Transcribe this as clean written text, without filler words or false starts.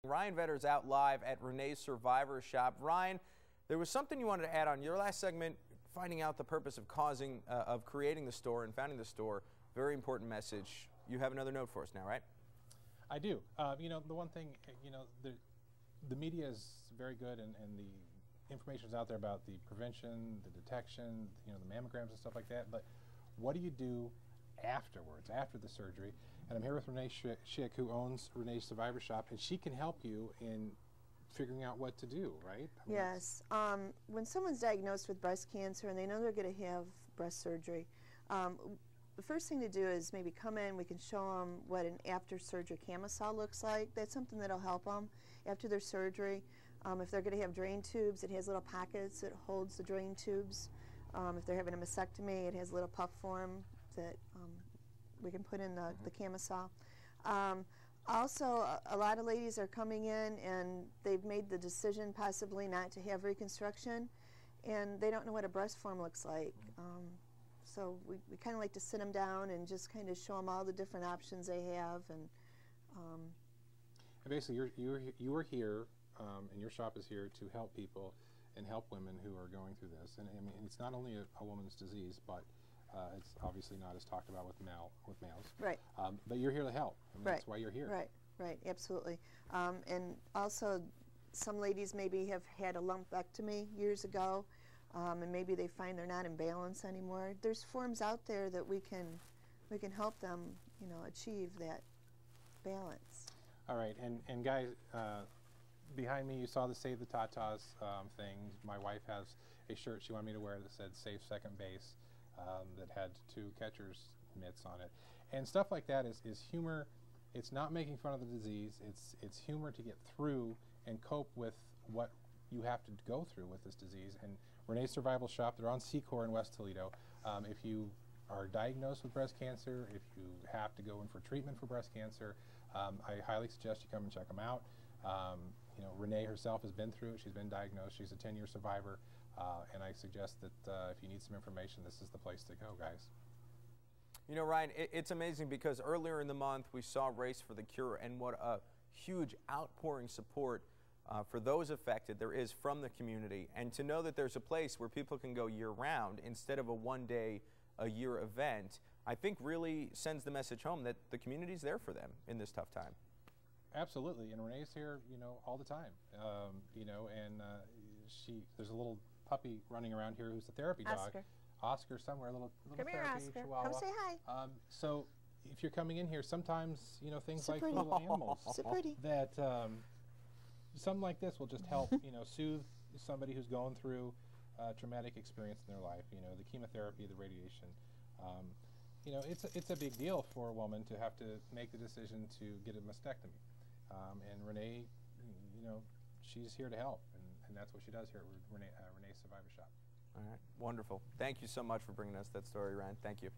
Ryan Vetter's out live at Renee'e's Survivor Shop. Ryan, there was something you wanted to add on your last segment, finding out the purpose of creating the store and founding the store. Very important message. You have another note for us now, right? I do. You know, the one thing, you know, the media is very good, and the information is out there about the prevention, the detection, you know, the mammograms and stuff like that. But what do you do afterwards, after the surgery? And I'm here with Renee'e Schick, who owns Renee'e's Survivor Shop, and she can help you in figuring out what to do, right? I mean, yes. When someone's diagnosed with breast cancer and they know they're going to have breast surgery, the first thing to do is maybe come in. We can show them what an after-surgery camisole looks like. That's something that'll help them after their surgery. If they're going to have drain tubes, it has little pockets that holds the drain tubes. If they're having a mastectomy, it has a little puff form that we can put in the camisole. Also, a lot of ladies are coming in and they've made the decision possibly not to have reconstruction, and they don't know what a breast form looks like. So we kind of like to sit them down and just kind of show them all the different options they have. And basically, you are here, and your shop is here to help people and help women who are going through this. And I mean, it's not only a woman's disease, but it's obviously not as talked about with males. Right. But you're here to help. I mean, right. That's why you're here. Right. Right. Absolutely. And also, some ladies maybe have had a lumpectomy years ago, and maybe they find they're not in balance anymore. There's forms out there that we can help them, you know, achieve that balance. All right. And guys, behind me, you saw the Save the Tatas thing. My wife has a shirt she wanted me to wear that said "Save Second Base," that had 2 catcher's mitts on it, and stuff like that is humor. It's not making fun of the disease. It's humor to get through and cope with what you have to go through with this disease. And Renee'e's Survival Shop, they're on Secor in West Toledo. If you are diagnosed with breast cancer, if you have to go in for treatment for breast cancer, I highly suggest you come and check them out. You know, Renee'e herself has been through it. She's been diagnosed. She's a 10-year survivor, and I suggest that if you need some information, this is the place to go, guys. You know, Ryan, it's amazing because earlier in the month we saw Race for the Cure, and what a huge outpouring support for those affected there is from the community. And to know that there's a place where people can go year-round instead of a one-day-a-year event, I think really sends the message home that the community's there for them in this tough time. Absolutely, and Renee'e's here, you know, all the time. You know, and there's a little puppy running around here who's a therapy dog. Oscar somewhere, a little Come here, therapy Oscar. chihuahua. Come say hi. So if you're coming in here, sometimes, you know, things so like pretty. little animals so pretty. that something like this will just help, you know, soothe somebody who's going through a traumatic experience in their life. You know, the chemotherapy, the radiation. You know, it's a big deal for a woman to have to make the decision to get a mastectomy. And Renee'e, you know, she's here to help, and that's what she does here at Renee'e's Survivor Shop. All right, wonderful. Thank you so much for bringing us that story, Ryan. Thank you.